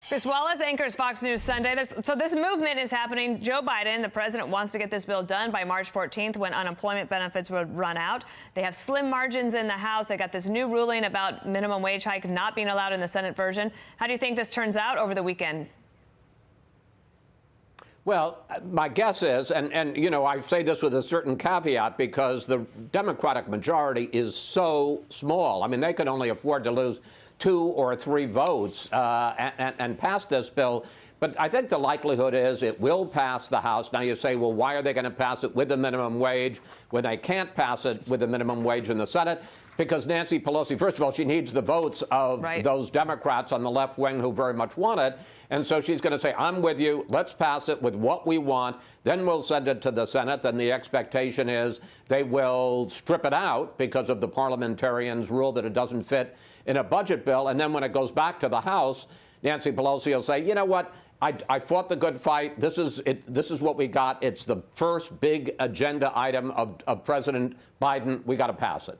Chris Wallace anchors Fox News Sunday. So this movement is happening. Joe Biden, the president, wants to get this bill done by March 14th when unemployment benefits would run out. They have slim margins in the House. They got this new ruling about minimum wage hike not being allowed in the Senate version. How do you think this turns out over the weekend? Well, my guess is, and you know, I say this with a certain caveat because the Democratic majority is so small. I mean, they can only afford to lose 2 or 3 votes and pass this bill. But I think the likelihood is it will pass the House. Now you say, well, why are they going to pass it with the minimum wage when they can't pass it with the minimum wage in the Senate? Because Nancy Pelosi, first of all, she needs the votes of those Democrats on the left wing who very much want it. And so she's going to say, I'm with you. Let's pass it with what we want. Then we'll send it to the Senate. Then the expectation is they will strip it out because of the parliamentarians' rule that it doesn't fit in a budget bill. And then when it goes back to the House, Nancy Pelosi will say, you know what? I fought the good fight. This is it. This is what we got. It's the first big agenda item of President Biden. We got to pass it.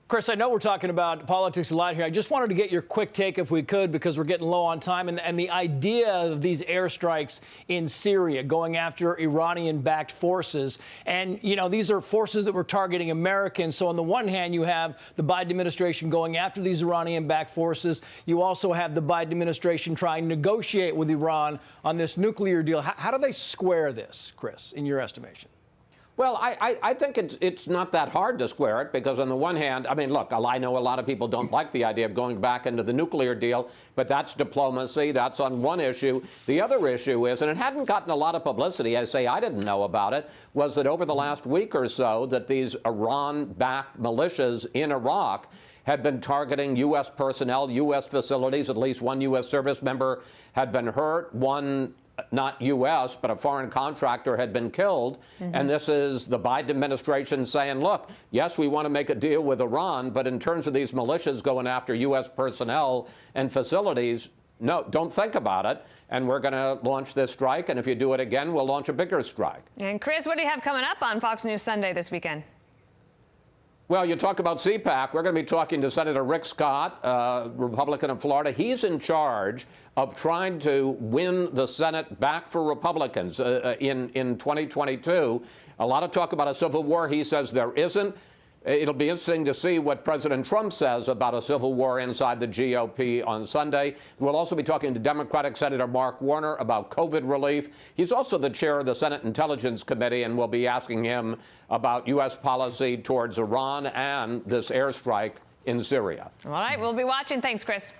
Chris, I know we're talking about politics a lot here. I just wanted to get your quick take, if we could, because we're getting low on time, and the idea of these airstrikes in Syria going after Iranian-backed forces. And, you know, these are forces that were targeting Americans. So on the one hand, you have the Biden administration going after these Iranian-backed forces. You also have the Biden administration trying to negotiate with Iran on this nuclear deal. How do they square this, Chris, in your estimation? Well, I think it's not that hard to square it because on the one hand, I mean, look, I know a lot of people don't like the idea of going back into the nuclear deal, but that's diplomacy. That's on one issue. The other issue is, and it hadn't gotten a lot of publicity, I say I didn't know about it, was that over the last week or so that these Iran-backed militias in Iraq had been targeting U.S. personnel, U.S. facilities. At least one U.S. service member had been hurt. One not U.S., but a foreign contractor had been killed. And this is the Biden administration saying, look, yes, we want to make a deal with Iran, but in terms of these militias going after U.S. personnel and facilities, no, don't think about it. And we're going to launch this strike. And if you do it again, we'll launch a bigger strike. And Chris, what do you have coming up on Fox News Sunday this weekend? Well, you talk about CPAC. We're going to be talking to Senator Rick Scott, Republican of Florida. He's in charge of trying to win the Senate back for Republicans in 2022. A lot of talk about a civil war. He says there isn't. It'll be interesting to see what President Trump says about a civil war inside the GOP on Sunday. We'll also be talking to Democratic Senator Mark Warner about COVID relief. He's also the chair of the Senate Intelligence Committee, and we'll be asking him about U.S. policy towards Iran and this airstrike in Syria. All right, we'll be watching. Thanks, Chris.